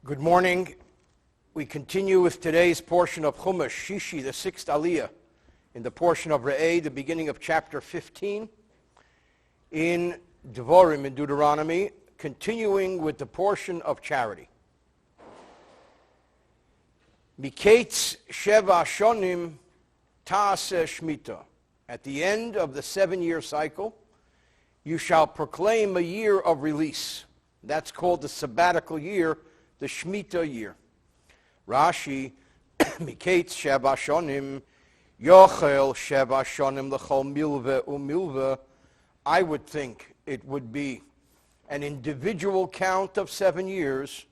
Good morning. We continue with today's portion of Chumash, Shishi, the sixth Aliyah, in the portion of Re'eh, the beginning of chapter 15, in Devarim, in Deuteronomy, continuing with the portion of charity. Miketz Sheva Shonim Ta'aseh Shmita. At the end of the 7-year cycle, you shall proclaim a year of release. That's called the sabbatical year, the Shemitah year. Rashi, Miketz Sheva Shonim, Yochel Sheva Shonim L'chol Milveh Umilveh. I would think it would be an individual count of 7 years.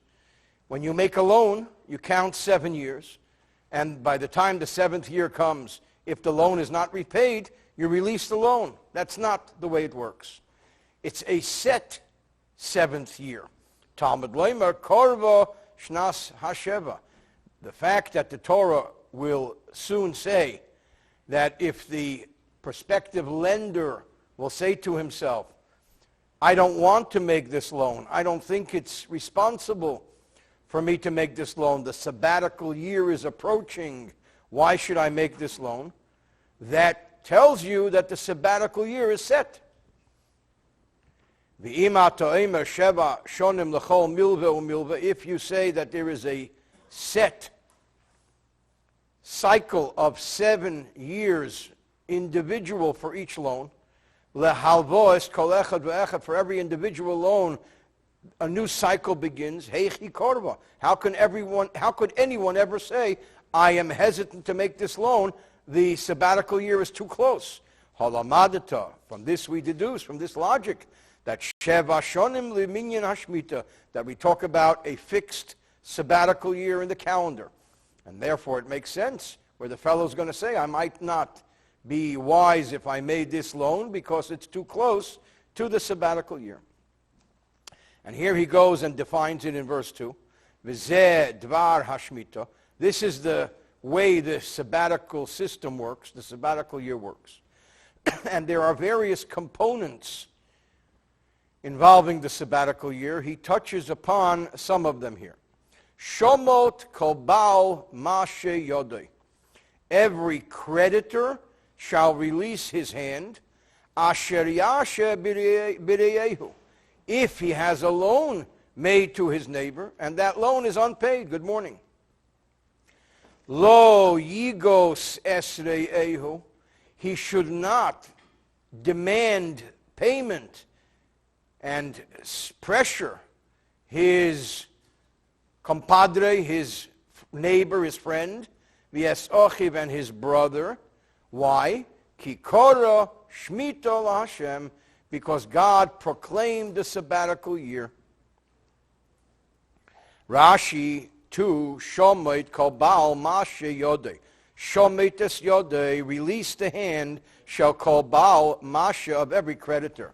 When you make a loan, you count 7 years. And by the time the 7th year comes, if the loan is not repaid, you release the loan. That's not the way it works. It's a set 7th year. Talmud Leimer Korva Shnas Hasheva. The fact that the Torah will soon say that if the prospective lender will say to himself, I don't want to make this loan. I don't think it's responsible for me to make this loan. The sabbatical year is approaching. Why should I make this loan? That tells you that the sabbatical year is set. If you say that there is a set cycle of 7 years individual for each loan, for every individual loan, a new cycle begins. How could anyone ever say, I am hesitant to make this loan, the sabbatical year is too close? From this we deduce, from this logic, that Sheva Shonim Liminyan Hashmita, that we talk about a fixed sabbatical year in the calendar. And therefore it makes sense where the fellow's going to say, I might not be wise if I made this loan because it's too close to the sabbatical year. And here he goes and defines it in verse 2. V'zeh dvar hashmita. This is the way the sabbatical system works, the sabbatical year works. And there are various components involving the sabbatical year. He touches upon some of them here. Shomot kol baal mashe yodei. Every creditor shall release his hand, asher yashe b'reyehu, if he has a loan made to his neighbor, and that loan is unpaid. Good morning. Lo yigos esreyehu. He should not demand payment and pressure his compadre, his neighbor, his friend, v'es ochiv, and his brother. Why? Ki kora shmita laHashem, because God proclaimed the sabbatical year. Rashi 2, Shomit kol baal mashe yodei. Shomit es yodei, release the hand, shall kol baal mashe, of every creditor.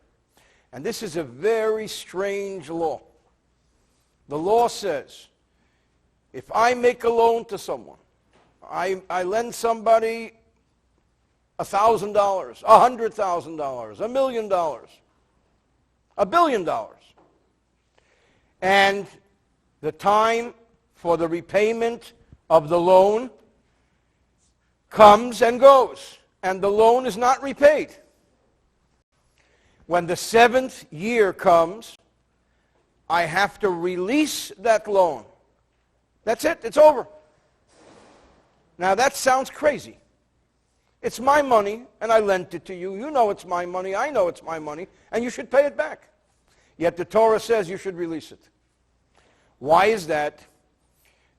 And this is a very strange law. The law says, if I make a loan to someone, I lend somebody $1,000, $100,000, $1 million, $1 billion. And the time for the repayment of the loan comes and goes, and the loan is not repaid. When the 7th year comes, I have to release that loan. That's it. It's over. Now that sounds crazy. It's my money, and I lent it to you. You know it's my money. I know it's my money, and you should pay it back. Yet the Torah says you should release it. Why is that?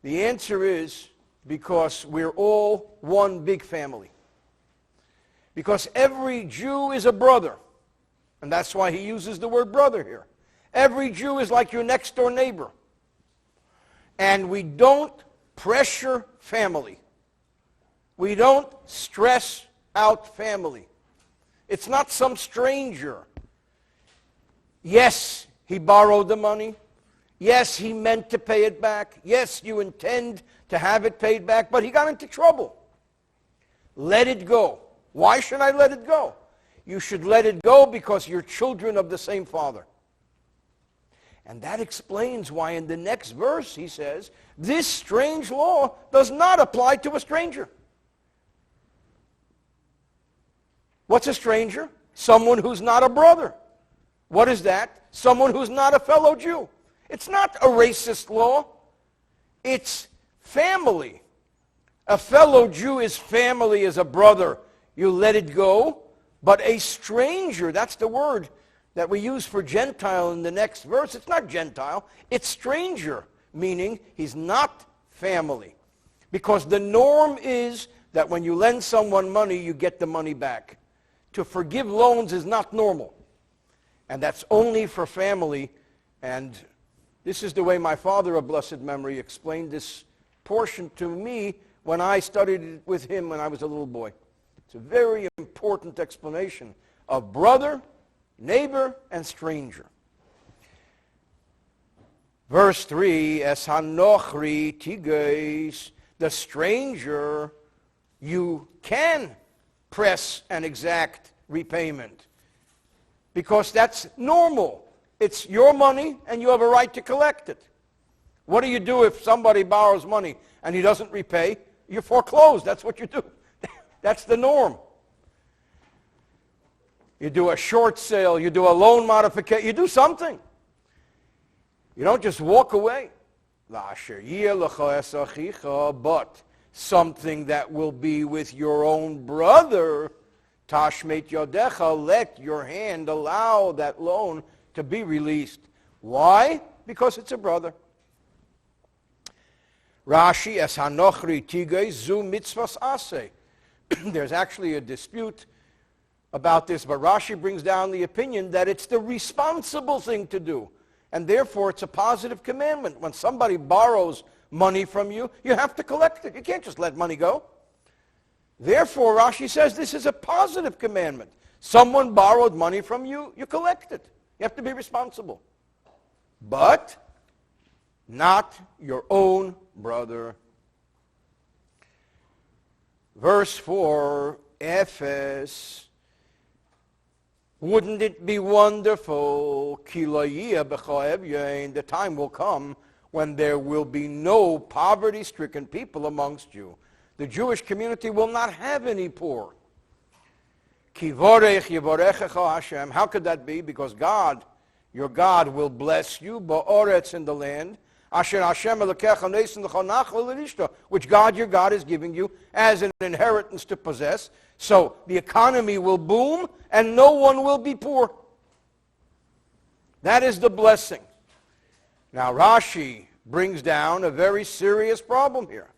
The answer is because we're all one big family. Because every Jew is a brother. And that's why he uses the word brother here. Every Jew is like your next door neighbor. And we don't pressure family. We don't stress out family. It's not some stranger. Yes, he borrowed the money. Yes, he meant to pay it back. Yes, you intend to have it paid back, but he got into trouble. Let it go. Why should I let it go? You should let it go because you're children of the same Father. And that explains why in the next verse he says, this strange law does not apply to a stranger. What's a stranger? Someone who's not a brother. What is that? Someone who's not a fellow Jew. It's not a racist law. It's family. A fellow Jew is family, is a brother. You let it go. But a stranger, that's the word that we use for Gentile in the next verse. It's not Gentile. It's stranger, meaning he's not family. Because the norm is that when you lend someone money, you get the money back. To forgive loans is not normal. And that's only for family. And this is the way my father of blessed memory explained this portion to me when I studied it with him when I was a little boy. It's a very important explanation of brother, neighbor, and stranger. Verse 3, Es hanochri tigeis, the stranger, you can press and exact repayment because that's normal. It's your money and you have a right to collect it. What do you do if somebody borrows money and he doesn't repay? You foreclose. That's what you do. That's the norm. You do a short sale. You do a loan modification. You do something. You don't just walk away. But something that will be with your own brother, tashmet yodecha, let your hand allow that loan to be released. Why? Because it's a brother. Rashi, es hanochri tigei zu mitzvahs aseh. There's actually a dispute about this, but Rashi brings down the opinion that it's the responsible thing to do, and therefore it's a positive commandment. When somebody borrows money from you, you have to collect it. You can't just let money go. Therefore, Rashi says this is a positive commandment. Someone borrowed money from you, you collect it. You have to be responsible. But not your own brother. Verse 4, Ephes, wouldn't it be wonderful, the time will come when there will be no poverty-stricken people amongst you. The Jewish community will not have any poor. How could that be? Because God, your God, will bless you, ba'oretz, in the land, which God, your God, is giving you as an inheritance to possess. So the economy will boom and no one will be poor. That is the blessing. Now Rashi brings down a very serious problem here.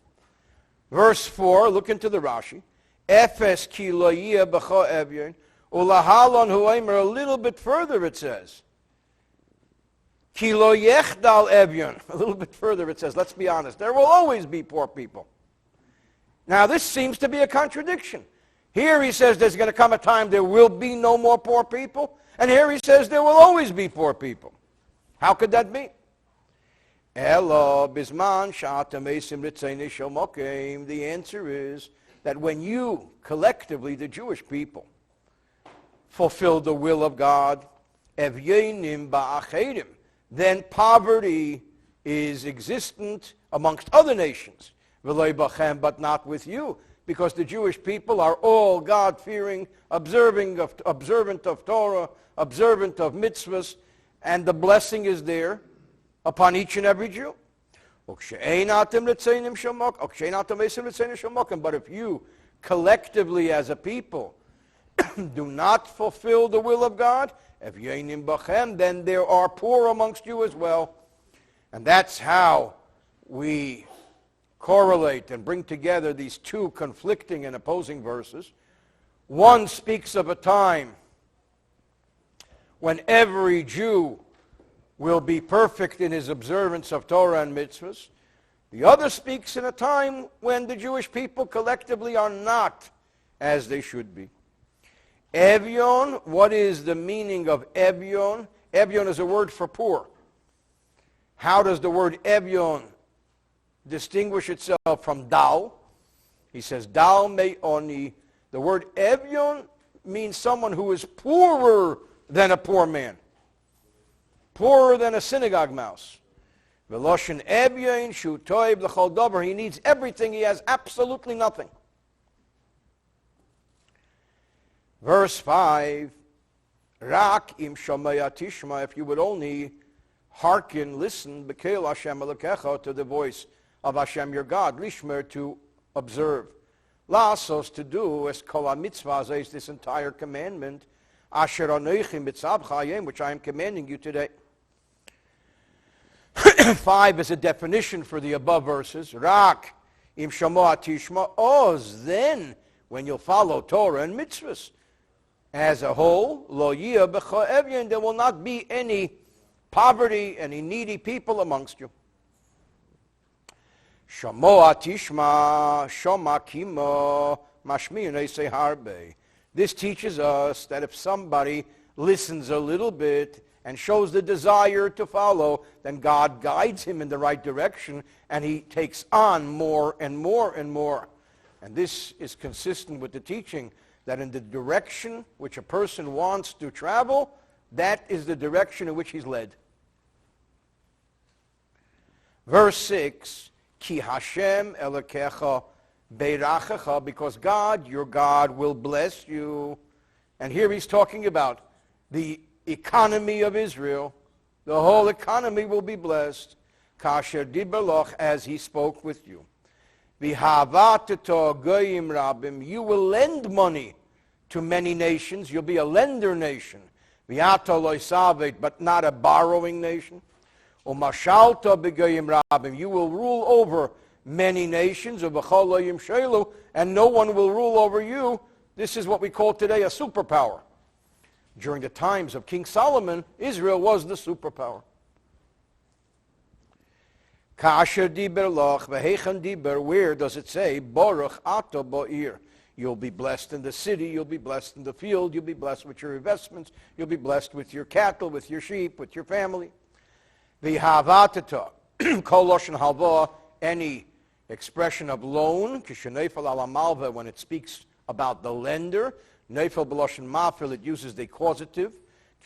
Verse 4, look into the Rashi. Efes ki lo yeh b'cha evyon, ulahalon huaymer, a little bit further it says. Ki lo yechdal evyon. A little bit further it says, let's be honest, there will always be poor people. Now this seems to be a contradiction. Here he says there's going to come a time there will be no more poor people, and here he says there will always be poor people. How could that be? The answer is that when you, collectively, the Jewish people, fulfill the will of God, then poverty is existent amongst other nations, but not with you, because the Jewish people are all God-fearing, observant of Torah, observant of mitzvahs, and the blessing is there upon each and every Jew. But if you, collectively as a people, do not fulfill the will of God, then there are poor amongst you as well. And that's how we correlate and bring together these two conflicting and opposing verses. One speaks of a time when every Jew will be perfect in his observance of Torah and mitzvahs. The other speaks in a time when the Jewish people collectively are not as they should be. Evyon, what is the meaning of Evyon? Evyon is a word for poor. How does the word Evyon distinguish itself from Dal? He says, Dal me'oni. The word Evyon means someone who is poorer than a poor man. poorer than a synagogue mouse. Veloshin ebyein shu toib l'chol davar. He needs everything. He has absolutely nothing. Verse 5. Rak im shomaya tishma. If you would only hearken, listen, bekel Hashem Elokecha, to the voice of Hashem your God. Lishmer, to observe. Lasos, to do, as kol ha-mitzvah, is this entire commandment. Asher anoichim mitzavcha, which I am commanding you today. 5 is a definition for the above verses. Rak im shamoa tishma oz. Then, when you'll follow Torah and mitzvahs as a whole, lo yiyah b'cha evyin, there will not be any poverty, any needy people amongst you. Shamoa tishma shoma kimo mashmi'un eisei harbe. This teaches us that if somebody listens a little bit and shows the desire to follow, then God guides him in the right direction, and he takes on more and more and more. And this is consistent with the teaching that in the direction which a person wants to travel, that is the direction in which he's led. Verse 6, Ki Hashem Elokecha beirachecha, because God, your God, will bless you. And here he's talking about the economy of Israel. The whole economy will be blessed. Kasher diberloch, as he spoke with you. V'havateto goyim rabim, you will lend money to many nations. You'll be a lender nation. V'ato lo savet, but not a borrowing nation. Umashalta b'goyim rabim, you will rule over many nations. Uv'chol lo yimshelu, and no one will rule over you. This is what we call today a superpower. During the times of King Solomon, Israel was the superpower. Kasher diber loch v'heichan diber, where does it say, Baruch ato bo'ir? You'll be blessed in the city, you'll be blessed in the field, you'll be blessed with your investments, you'll be blessed with your cattle, with your sheep, with your family. V'havatata, kol loshen halva, any expression of loan, kishenefel ala malva, when it speaks about the lender, nefel b'loshen mafil, it uses the causative,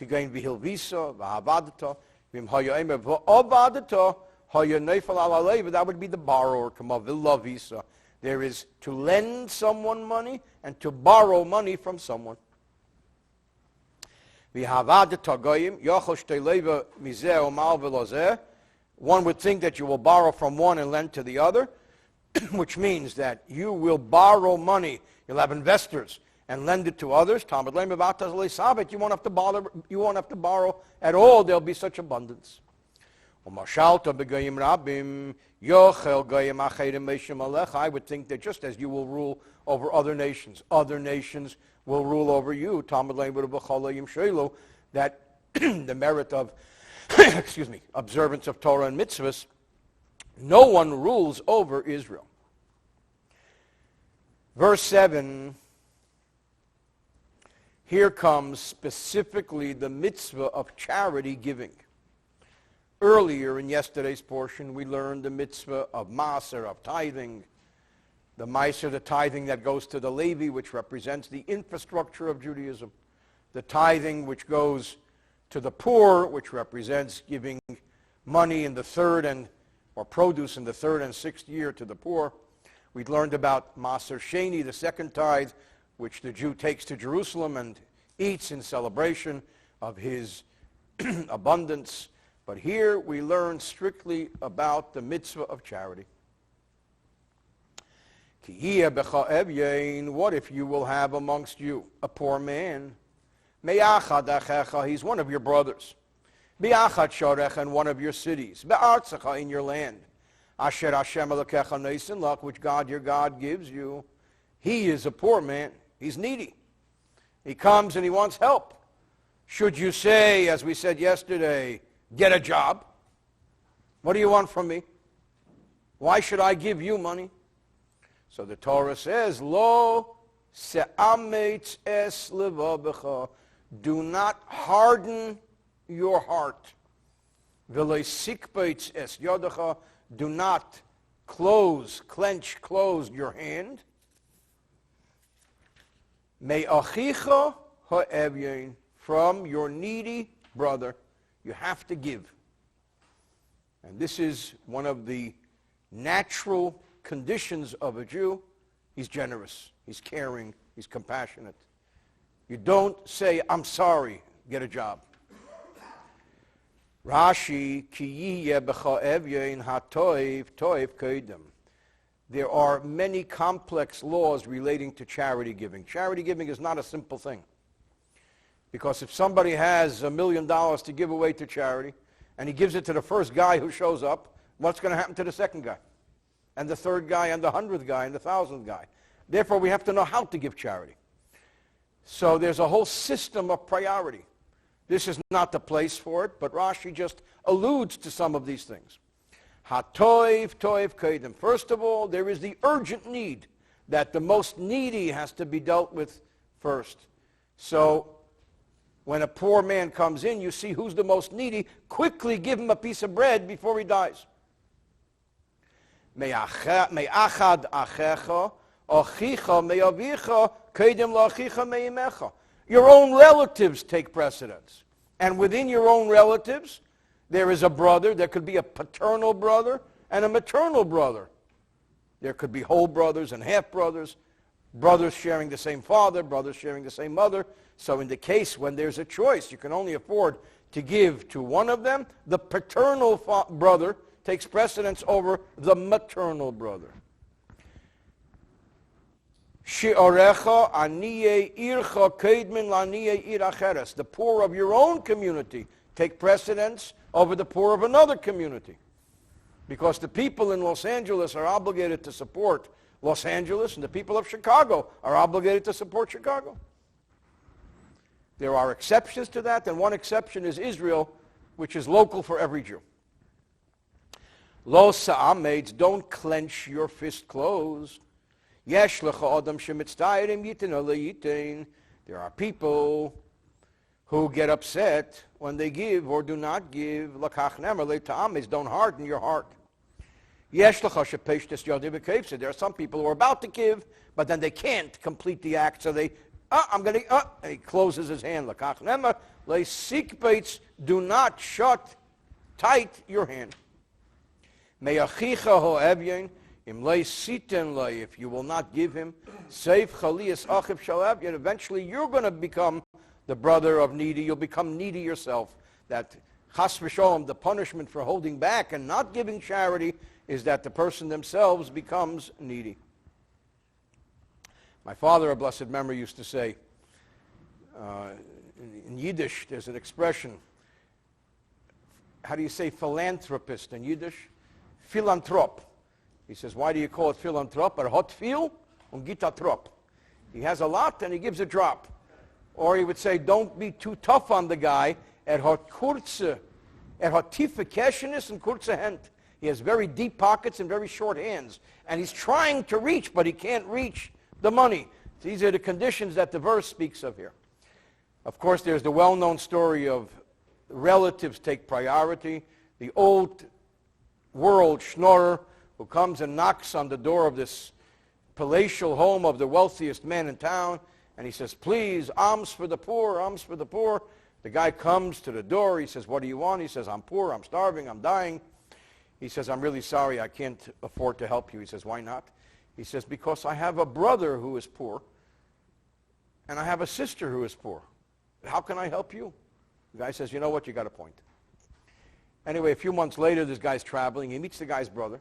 kigain v'hilvisa, v'havadata, v'im haya emer v'ovadata, haya nefel ala leva, that would be the borrower, kama v'lavisa. There is to lend someone money and to borrow money from someone. One would think that you will borrow from one and lend to the other, which means that you will borrow money. You'll have investors and lend it to others. You won't have to borrow at all. There'll be such abundance. I would think that just as you will rule over other nations will rule over you. That the merit of observance of Torah and mitzvahs, no one rules over Israel. Verse 7, here comes specifically the mitzvah of charity giving. Earlier in yesterday's portion, we learned the mitzvah of Maaser, of tithing. The Maaser, the tithing that goes to the Levi, which represents the infrastructure of Judaism. The tithing which goes to the poor, which represents giving money in the third or produce in the third and sixth year to the poor. We learned about Maaser Sheni, the second tithe, which the Jew takes to Jerusalem and eats in celebration of his abundance. But here we learn strictly about the mitzvah of charity. What if you will have amongst you a poor man? He's one of your brothers. In one of your cities. In your land. Which God your God gives you. He is a poor man. He's needy. He comes and he wants help. Should you say, as we said yesterday, get a job? What do you want from me? Why should I give you money? So the Torah says, Lo se'ametz es levabecha. Do not harden your heart. V'lo sikbeitz es yodecha. Do not close your hand. Me achicha ha'evyin, from your needy brother. You have to give. And this is one of the natural conditions of a Jew. He's generous, he's caring, he's compassionate. You don't say, I'm sorry, get a job. Rashi, ki yiyeh b'cha evyein hatoiv toiv koidem. There are many complex laws relating to charity giving. Charity giving is not a simple thing. Because if somebody has $1 million to give away to charity, and he gives it to the first guy who shows up, what's going to happen to the second guy? And the third guy, and the 100th guy, and the 1,000th guy? Therefore, we have to know how to give charity. So there's a whole system of priority. This is not the place for it, but Rashi just alludes to some of these things. Hatoiv, toiv, kaidem. First of all, there is the urgent need that the most needy has to be dealt with first. So when a poor man comes in, you see who's the most needy. Quickly give him a piece of bread before he dies. Me'achad achecha, achicha me'avicha, kaidem la'achicha me'imecha. Your own relatives take precedence. And within your own relatives, there is a brother. There could be a paternal brother and a maternal brother. There could be whole brothers and half-brothers, brothers sharing the same father, brothers sharing the same mother. So in the case when there's a choice, you can only afford to give to one of them. The paternal brother takes precedence over the maternal brother. Shi'orecha aniye ircha keidmin laniye ir acheres. The poor of your own community take precedence over the poor of another community. Because the people in Los Angeles are obligated to support Los Angeles, and the people of Chicago are obligated to support Chicago. There are exceptions to that, and one exception is Israel, which is local for every Jew. Lo sa'ameids, don't clench your fist closed. Yesh lecha adam shemitztayrim yitin ala yitin. There are people who get upset when they give or do not give. Lakach nemer le ta'ameids, don't harden your heart. Yesh lecha shepeshtes yodi b'keivse. There are some people who are about to give, but then they can't complete the act, so they, and he closes his hand. Lakach nemer le sikbeitz, do not shut tight your hand. Me'achicha ho'evyin, if you will not give him, eventually you're going to become the brother of needy. You'll become needy yourself. That chas v'sholom, the punishment for holding back and not giving charity is that the person themselves becomes needy. My father, of blessed memory, used to say, in Yiddish, there's an expression. How do you say philanthropist in Yiddish? Philanthrop. He says, why do you call it philanthrop? Hot viel und git a trop. He has a lot and he gives a drop. Or he would say, don't be too tough on the guy. Hot tiefe keshenis and kurze hand. He has very deep pockets and very short hands. And he's trying to reach, but he can't reach the money. These are the conditions that the verse speaks of here. Of course, there's the well-known story of relatives take priority. The old world schnorrer who comes and knocks on the door of this palatial home of the wealthiest man in town, and he says, please, alms for the poor, alms for the poor. The guy comes to the door. He says, what do you want? He says, I'm poor, I'm starving, I'm dying. He says, I'm really sorry, I can't afford to help you. He says, why not? He says, because I have a brother who is poor, and I have a sister who is poor. How can I help you? The guy says, you know what, you got a point. Anyway, a few months later, this guy's traveling. He meets the guy's brother,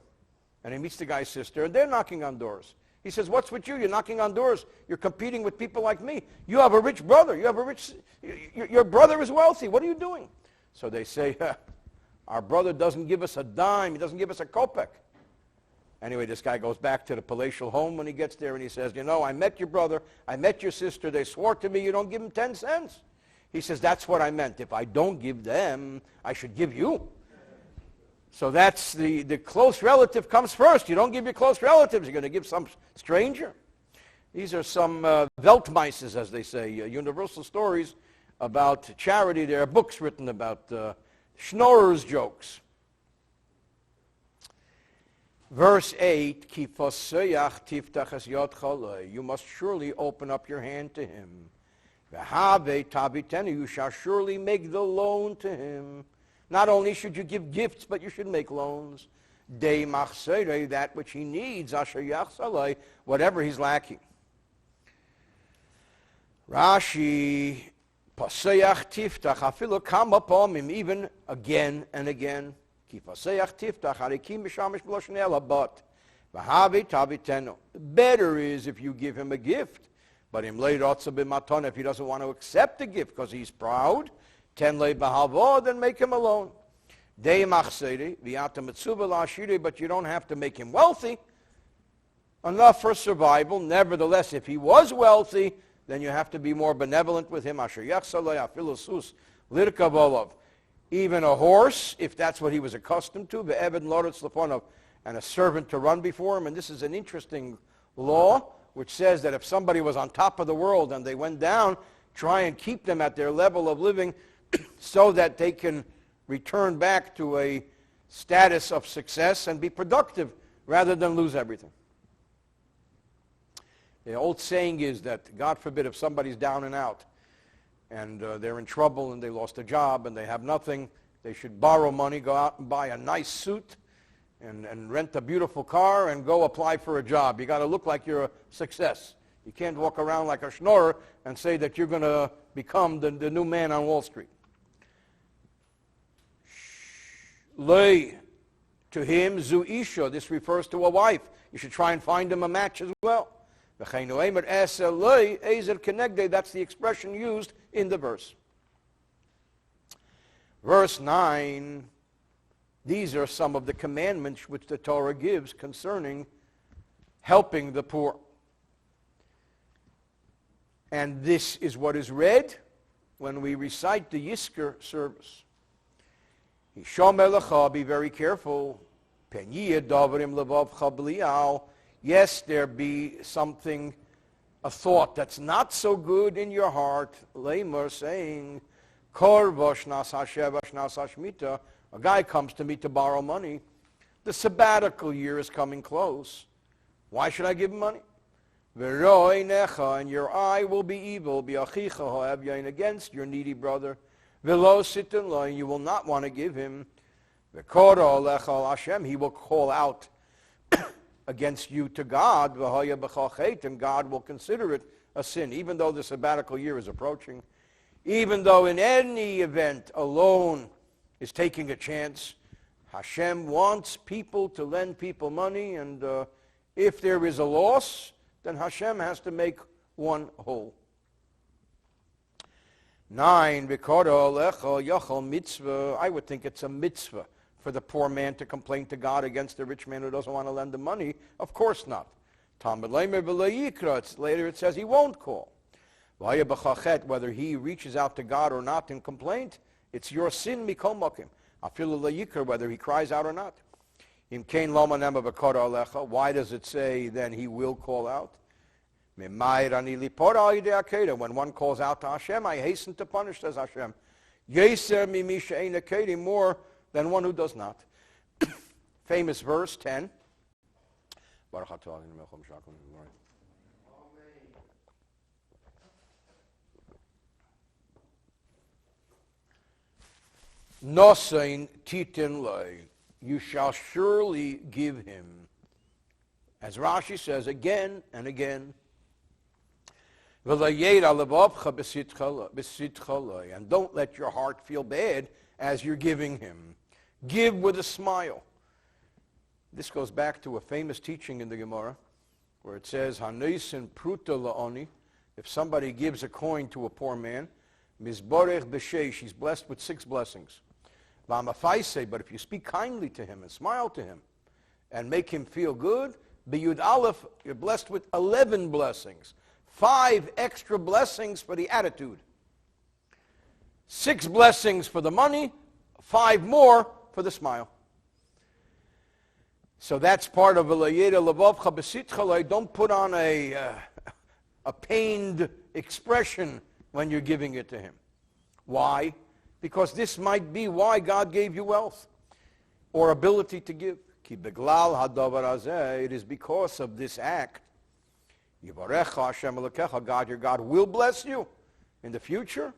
and he meets the guy's sister, and they're knocking on doors. He says, what's with you? You're knocking on doors. You're competing with people like me. You have a rich brother. Your brother is wealthy. What are you doing? So they say, our brother doesn't give us a dime. He doesn't give us a kopeck. Anyway, this guy goes back to the palatial home when he gets there, and he says, you know, I met your brother. I met your sister. They swore to me you don't give them 10 cents. He says, that's what I meant. If I don't give them, I should give you. So that's the close relative comes first. You don't give your close relatives. You're going to give some stranger. These are some Weltmeises, as they say, universal stories about charity. There are books written about schnorrers' jokes. Verse 8, you must surely open up your hand to him. V'havei tabitenu, you shall surely make the loan to him. Not only should you give gifts, but you should make loans. Dei machserei, that which he needs, asher yachsalei, whatever he's lacking. Rashi, paseach tiftach, afilu kam upon him, even again and again. Ki paseach tiftach, harikim b'shamish b'loshen elabat. V'havei tabitenu. Better is if you give him a gift. But if he doesn't want to accept the gift because he's proud, then make him alone. But you don't have to make him wealthy. Enough for survival. Nevertheless, if he was wealthy, then you have to be more benevolent with him. Even a horse, if that's what he was accustomed to, and a servant to run before him. And this is an interesting law, which says that if somebody was on top of the world and they went down, try and keep them at their level of living so that they can return back to a status of success and be productive rather than lose everything. The old saying is that, God forbid, if somebody's down and out and they're in trouble and they lost a job and they have nothing, they should borrow money, go out and buy a nice suit and rent a beautiful car and go apply for a job. You got to look like you're a success. You can't walk around like a schnorrer and say that you're going to become the new man on Wall Street. Lei, to him, zu isha, this refers to a wife. You should try and find him a match as well. That's the expression used in the verse. Verse 9, these are some of the commandments which the Torah gives concerning helping the poor. And this is what is read when we recite the Yizkor service. Be very careful. Yes, there be something, a thought that's not so good in your heart. Lamer saying, a guy comes to me to borrow money. The sabbatical year is coming close. Why should I give him money? And your eye will be evil against your needy brother. And you will not want to give him. He will call out against you to God, and God will consider it a sin, even though the sabbatical year is approaching. Even though in any event a loan is taking a chance, Hashem wants people to lend people money, and if there is a loss, then Hashem has to make one whole. 9, mitzvah. I would think it's a mitzvah for the poor man to complain to God against the rich man who doesn't want to lend him money. Of course not. Later it says he won't call. Whether he reaches out to God or not in complaint, it's your sin, whether he cries out or not. Why does it say then he will call out? When one calls out to Hashem, I hasten to punish, says Hashem. More than one who does not. Famous verse 10. Nosein titin lei, you shall surely give him. As Rashi says again and again. And don't let your heart feel bad as you're giving him. Give with a smile. This goes back to a famous teaching in the Gemara where it says, Haneisen pruta la'oni, if somebody gives a coin to a poor man, mizborech b'sheish, he's blessed with 6 blessings. V'amafaise, but if you speak kindly to him and smile to him and make him feel good, b'yud aleph, you're blessed with 11 blessings. 5 extra blessings for the attitude. 6 blessings for the money, 5 more for the smile. So that's part of don't put on a pained expression when you're giving it to him. Why? Because this might be why God gave you wealth or ability to give. It is because of this act. God, your God will bless you in the future.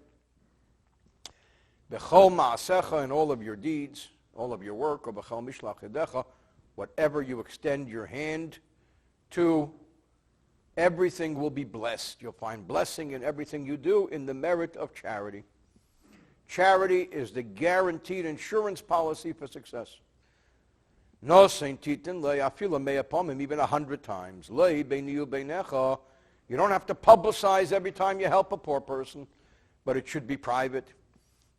B'chol ma'asecha, in all of your deeds, all of your work, or b'chol mishlach yedecha, whatever you extend your hand to, everything will be blessed. You'll find blessing in everything you do in the merit of charity. Charity is the guaranteed insurance policy for success. No saint titin le afila me'apamim, even 100 times. Le beiniu beinecha. You don't have to publicize every time you help a poor person, but it should be private.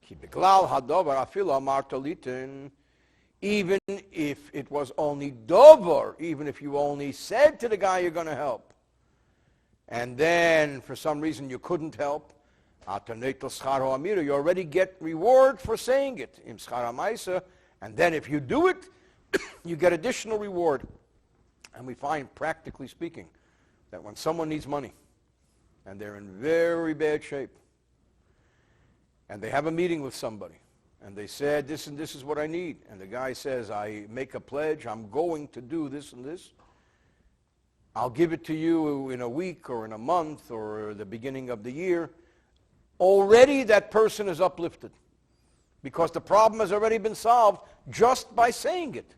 Ki beglal hadovar afila martalitin. Even if it was only dover, even if you only said to the guy you're going to help, and then for some reason you couldn't help, you already get reward for saying it, and then if you do it, you get additional reward. And we find, practically speaking, that when someone needs money, and they're in very bad shape, and they have a meeting with somebody, and they said, this and this is what I need. And the guy says, I make a pledge, I'm going to do this and this. I'll give it to you in a week or in a month or the beginning of the year. Already that person is uplifted because the problem has already been solved just by saying it.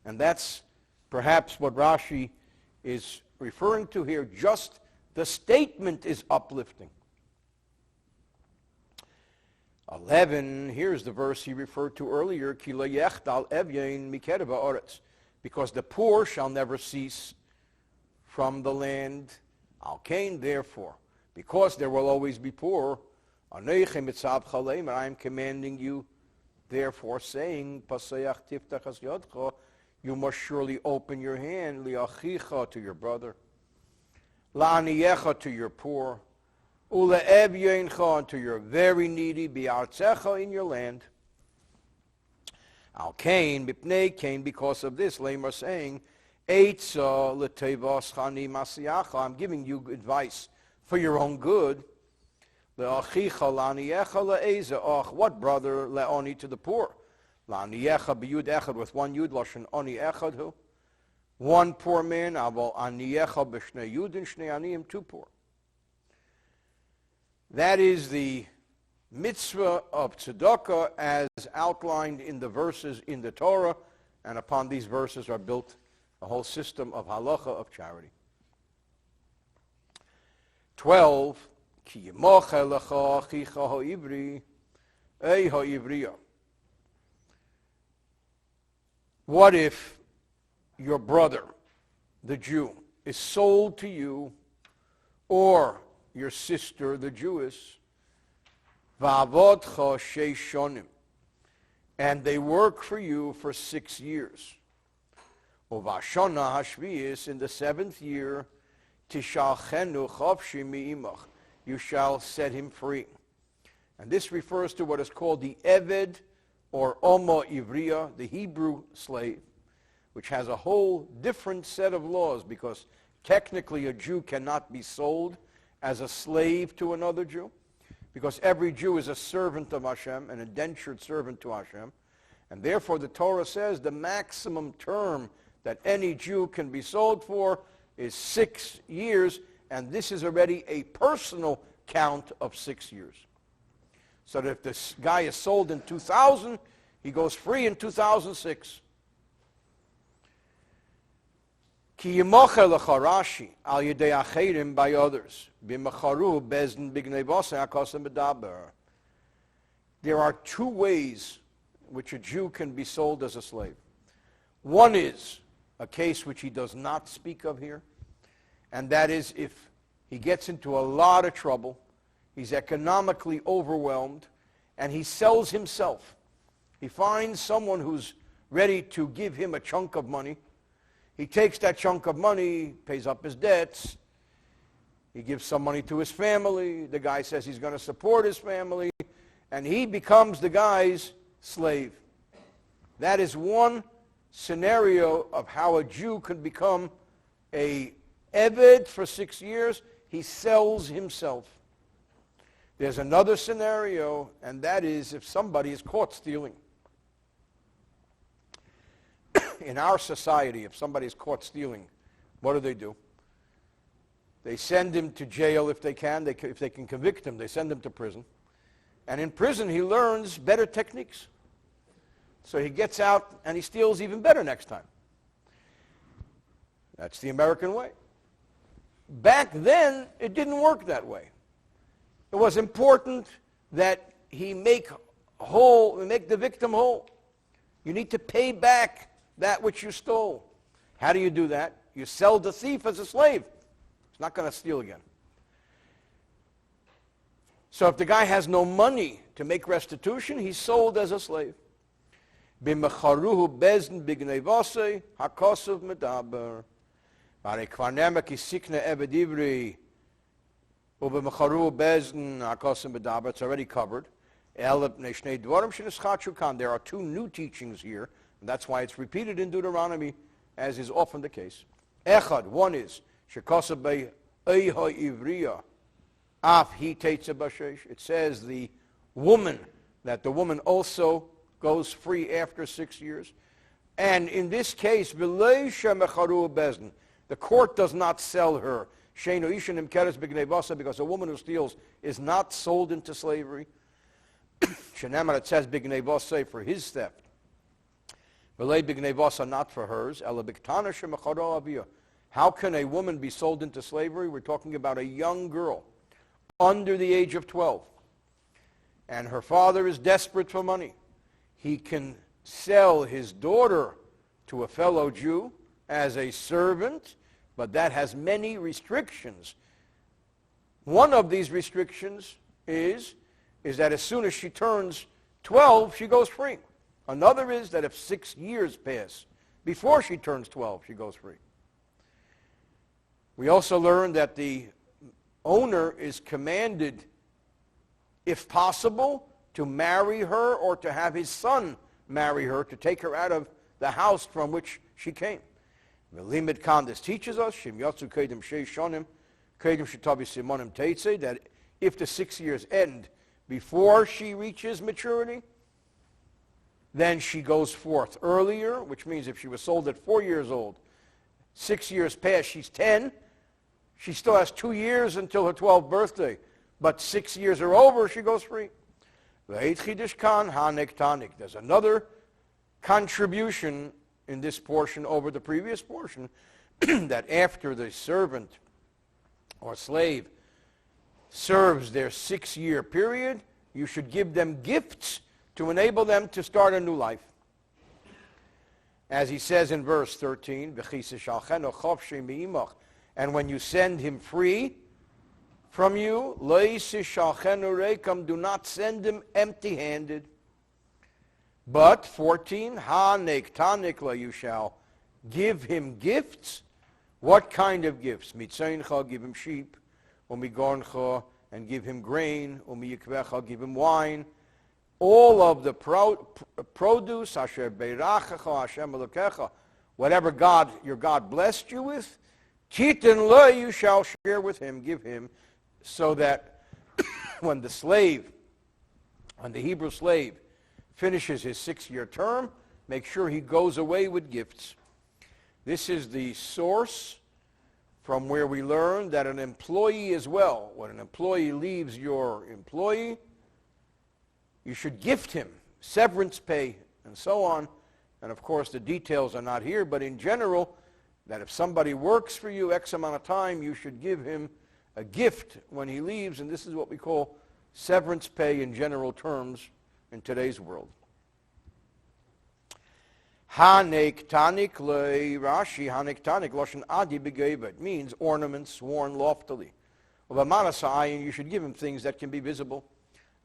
And that's perhaps what Rashi is referring to here. Just the statement is uplifting. 11, here's the verse he referred to earlier, because the poor shall never cease from the land. Al kain, therefore, because there will always be poor, and I am commanding you, therefore, saying, you must surely open your hand, liachicha, to your brother, la'aniyecha, to your poor, ule'ev yeincha, to your very needy, bi'artzecha, in your land. Al kain, mipnei kain, because of this, Lamar saying, Eitza l'tevas chani masiyacha, I'm giving you advice for your own good. Le'achicha la'aniyecha le'eza, what brother le'oni, to the poor? La'aniyecha b'yud echad, with one yud, lashon oni echad hu. One poor man, aval aniyecha b'shnei yudin, shnei aniyim, two poor. That is the mitzvah of tzedakah as outlined in the verses in the Torah, and upon these verses are built a whole system of halacha of charity. 12, ki yimocha lecha achicha ha'ivri, ei ha'ivriya. What if your brother, the Jew, is sold to you, or your sister, the Jewess, va'avodcha sheish shonim, and they work for you for 6 years. Uvashona hashviyis, in the 7th year, tishalchenu chavshi mi'imach, you shall set him free. And this refers to what is called the Eved, or Oma Ivriya, the Hebrew slave, which has a whole different set of laws, because technically a Jew cannot be sold as a slave to another Jew, because every Jew is a servant of Hashem, an indentured servant to Hashem, and therefore the Torah says the maximum term that any Jew can be sold for is 6 years, and this is already a personal count of 6 years. So that if this guy is sold in 2000, he goes free in 2006. Ki yimocha lecha Rashi al yedei acherim, by others, b'mecharu bezdin b'gnei v'aseh hakosem b'daber. There are 2 ways which a Jew can be sold as a slave. One is a case which he does not speak of here, and that is if he gets into a lot of trouble, he's economically overwhelmed, and he sells himself. He finds someone who's ready to give him a chunk of money. He takes that chunk of money, pays up his debts, he gives some money to his family, the guy says he's going to support his family, and he becomes the guy's slave. That is one scenario of how a Jew can become a Eved for 6 years. He sells himself. There's another scenario, and that is if somebody is caught stealing. In our society, if somebody is caught stealing, what do? They send him to jail if they can. If they can convict him, they send him to prison. And in prison, he learns better techniques. So he gets out and he steals even better next time. That's the American way. Back then, it didn't work that way. It was important that he make the victim whole. You need to pay back that which you stole. How do you do that? You sell the thief as a slave. He's not going to steal again. So if the guy has no money to make restitution, he's sold as a slave. B'mecharuhu bezn b'gnevase hakosov medaber. V'arei kvar nema ki sikne eved ivri u'b'mecharuhu bezn hakosov medaber. It's already covered. There are two new teachings here, and that's why it's repeated in Deuteronomy, as is often the case. Echad, one is, it says the woman, that the woman also goes free after 6 years. And in this case, the court does not sell her, because a woman who steals is not sold into slavery. It says bignevasa for his theft. V'lei bignevasa not for hers. How can a woman be sold into slavery? We're talking about a young girl under the age of 12. And her father is desperate for money. He can sell his daughter to a fellow Jew as a servant, but that has many restrictions. One of these restrictions is that as soon as she turns 12, she goes free. Another is that if 6 years pass before she turns 12, she goes free. We also learn that the owner is commanded, if possible, to marry her or to have his son marry her, to take her out of the house from which she came. Melimit Khan, this teaches us, that if the 6 years end before she reaches maturity, then she goes forth earlier, which means if she was sold at 4 years old, 6 years pass, she's 10, she still has 2 years until her 12th birthday, but 6 years are over, she goes free. There's another contribution in this portion over the previous portion, that after the servant or slave serves their 6-year period, you should give them gifts to enable them to start a new life. As he says in verse 13, and when you send him free from you, do not send him empty-handed. But 14, you shall give him gifts. What kind of gifts? Give him sheep. And give him grain, give him wine, all of the produce, whatever your God blessed you with, you shall share with him, give him, so that when the Hebrew slave finishes his 6-year term, make sure he goes away with gifts. This is the source from where we learn that an employee as well, when an employee leaves your employee, you should gift him severance pay and so on. And of course the details are not here, but in general, that if somebody works for you X amount of time, you should give him a gift when he leaves, and this is what we call severance pay in general terms in today's world. Hanek tanik le Rashi, hanek tanik loshen adi begeva. Means ornaments worn loftily. Of a manasayin, you should give him things that can be visible.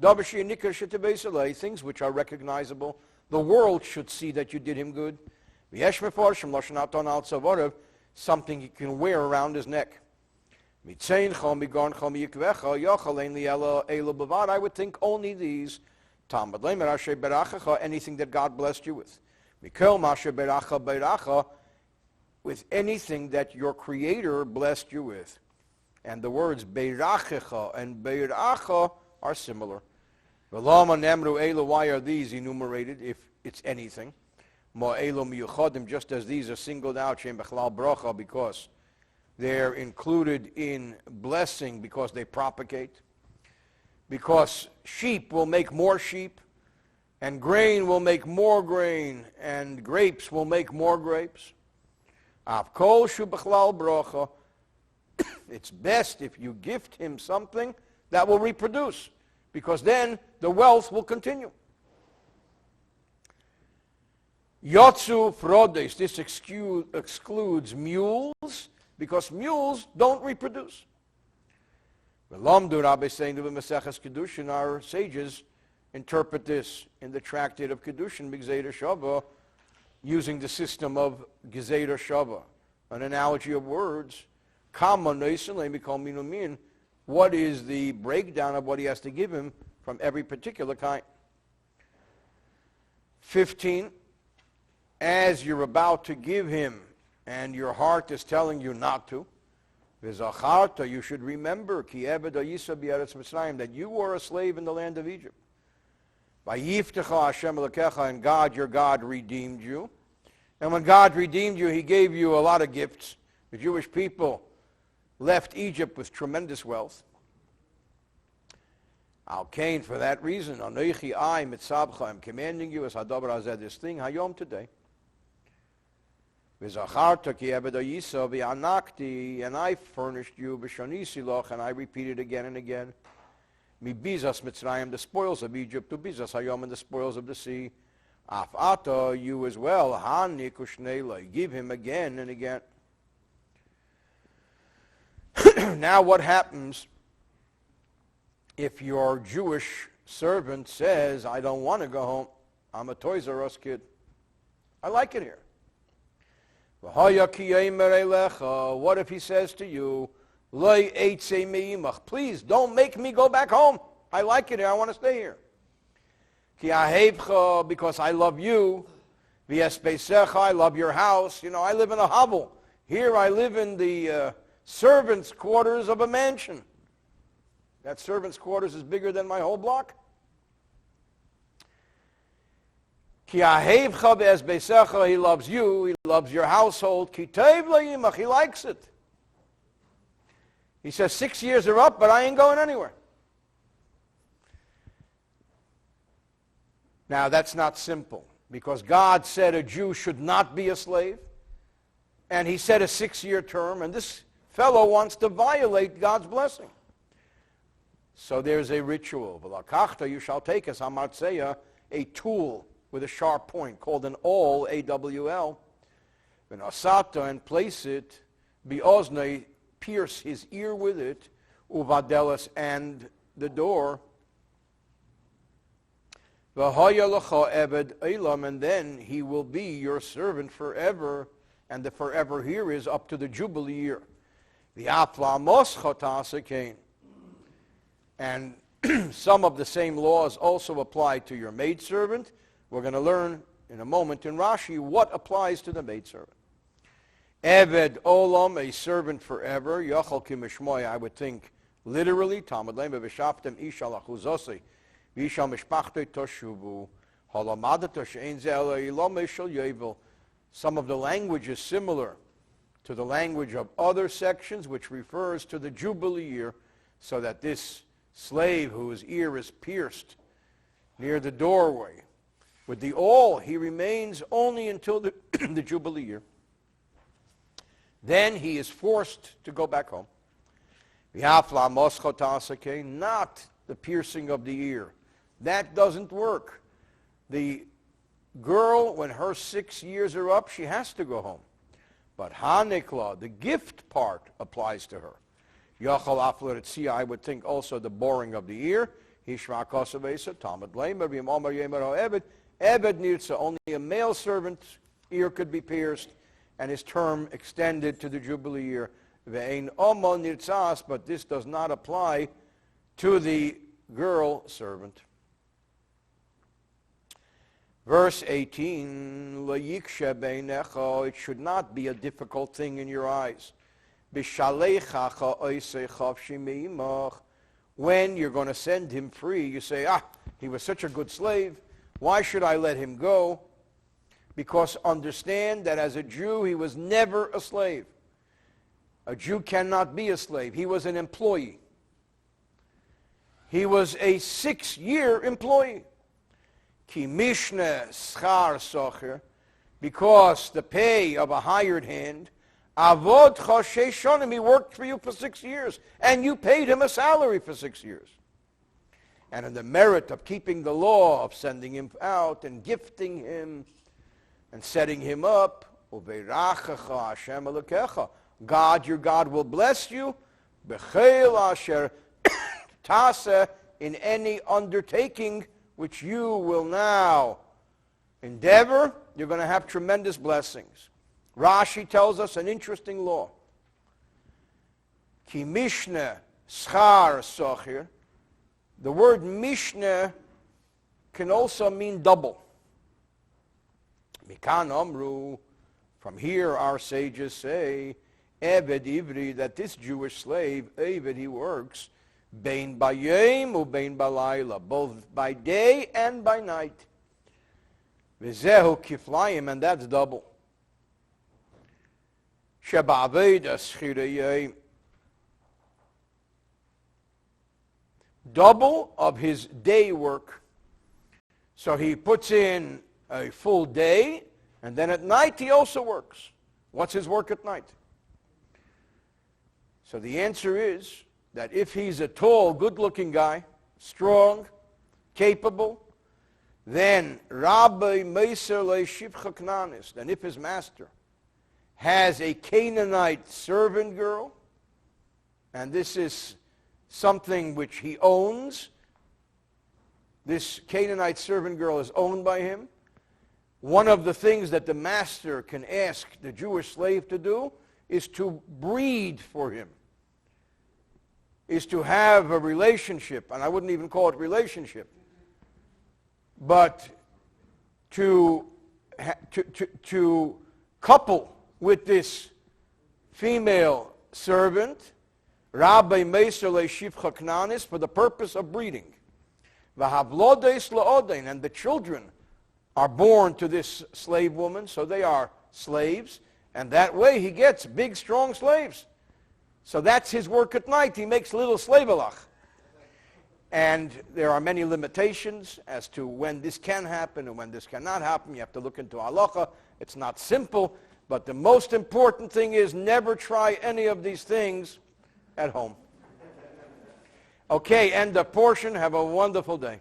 Dabashi nikar shetebeisalei, things which are recognizable. The world should see that you did him good. V'yesh mefarshim loshen aton al tzavorav, something he can wear around his neck. Mitzein chom migon chom yikvecha yochalein liela ela bavad. I would think only these. Tamad leimer asher berachacha, anything that God blessed you with. Mikel masher beracha beracha, with anything that your Creator blessed you with. And the words berachecha and beracha are similar. V'lama nemru ela, why are these enumerated if it's anything? Ma elo miyuchadim, just as these are singled out, shem bechlal bracha, because They're included in blessing because they propagate. Because sheep will make more sheep, and grain will make more grain, and grapes will make more grapes. It's best if you gift him something that will reproduce, because then the wealth will continue. Yotzu frodes, this excludes mules, because mules don't reproduce. Our sages interpret this in the tractate of Kedushin, B'Gzeira Shava, using the system of Gezeira Shava, an analogy of words. What is the breakdown of what he has to give him from every particular kind? 15, as you're about to give him and your heart is telling you not to, you should remember that you were a slave in the land of Egypt. And God, your God, redeemed you. And when God redeemed you, he gave you a lot of gifts. The Jewish people left Egypt with tremendous wealth. Al Kain, for that reason, Anoichi I mitzavcha, I'm commanding you as hadavar hazeh, this thing, hayom, today. V'zacharta ki eved ha'yisa v'anakti, and I furnished you b'shonisi loch, and I repeated again and again. Mi bizas Mitzrayim, the spoils of Egypt, to bizas hayom, and the spoils of the sea. Af ata, you as well, hani kushnela, give him again and again. Now what happens if your Jewish servant says, I don't want to go home, I'm a Toys R Us kid, I like it here? What if he says to you, please don't make me go back home, I like it here, I want to stay here. Because I love you, I love your house, I live in a hovel. Here I live in the servants' quarters of a mansion. That servants' quarters is bigger than my whole block. He loves you, he loves your household. He likes it. He says 6 years are up, but I ain't going anywhere. Now that's not simple, because God said a Jew should not be a slave, and he said a 6-year term, and this fellow wants to violate God's blessing. So there's a ritual. V'lakachta, you shall take as hamartzeya, a tool with a sharp point called an awl, A-W-L, v'nasata, and place it, bi'oznei, pierce his ear with it, uvadelas, and the door, v'haya l'cha eved elam, and then he will be your servant forever, and the forever here is up to the Jubilee year. V'afla moscha ta'asekein. And some of the same laws also apply to your maidservant. We're going to learn in a moment in Rashi what applies to the maidservant. Eved olam, a servant forever. Yachal ki mishmoy, I would think literally. Talmud lema v'shaftem isha lachuzosei v'isha mishpachtei toshuvu halamadat she'ein ze'ela ilom eshel yevel. Some of the language is similar to the language of other sections, which refers to the Jubilee year, so that this slave whose ear is pierced near the doorway with the awl, he remains only until the Jubilee year. Then he is forced to go back home. Not the piercing of the ear. That doesn't work. The girl, when her 6 years are up, she has to go home. But Hanikla, the gift part, applies to her. Yachal afler, I would think also the boring of the ear. Hishma kosavesa, Talmud lemer, v'im omer yemer ha'eved, eved nirtza, only a male servant's ear could be pierced, and his term extended to the Jubilee year. Ve'ein omo nirtzas, but this does not apply to the girl servant. Verse 18, Layikshe beinecha, it should not be a difficult thing in your eyes. When you're going to send him free, you say, he was such a good slave, why should I let him go? Because understand that as a Jew, he was never a slave. A Jew cannot be a slave. He was an employee. He was a 6-year employee. Ki mishne schar socher, because the pay of a hired hand, avod choshe shonim, he worked for you for 6 years, and you paid him a salary for 6 years. And in the merit of keeping the law, of sending him out and gifting him and setting him up, uverachecha Hashem elokecha, God, your God, will bless you, b'cheil asher taseh, in any undertaking which you will now endeavor. You're going to have tremendous blessings. Rashi tells us an interesting law. Ki mishne schar sochir. The word mishne can also mean double. Mikan amru. From here our sages say, Eved ivri, that this Jewish slave, Eved, he works, bein bayim u bein balayla, both by day and by night. V'zehu kiflayim, and that's double. Sheba'aveda schirayim, double of his day work. So he puts in a full day, and then at night he also works. What's his work at night? So the answer is that if he's a tall, good-looking guy, strong, capable, then Rabbi Meiser le'shivcha Knanis, then if his master has a Canaanite servant girl, and this is something which he owns, this Canaanite servant girl is owned by him, one of the things that the master can ask the Jewish slave to do is to breed for him, is to have a relationship, and I wouldn't even call it relationship, but to couple with this female servant, Rabbi Meiser le'shivcha Knanis, for the purpose of breeding. V'havlodes la'odein, and the children are born to this slave woman, so they are slaves, and that way he gets big, strong slaves. So that's his work at night. He makes little slavelach. And there are many limitations as to when this can happen and when this cannot happen. You have to look into halacha. It's not simple, but the most important thing is never try any of these things at home. Okay, end of portion. Have a wonderful day.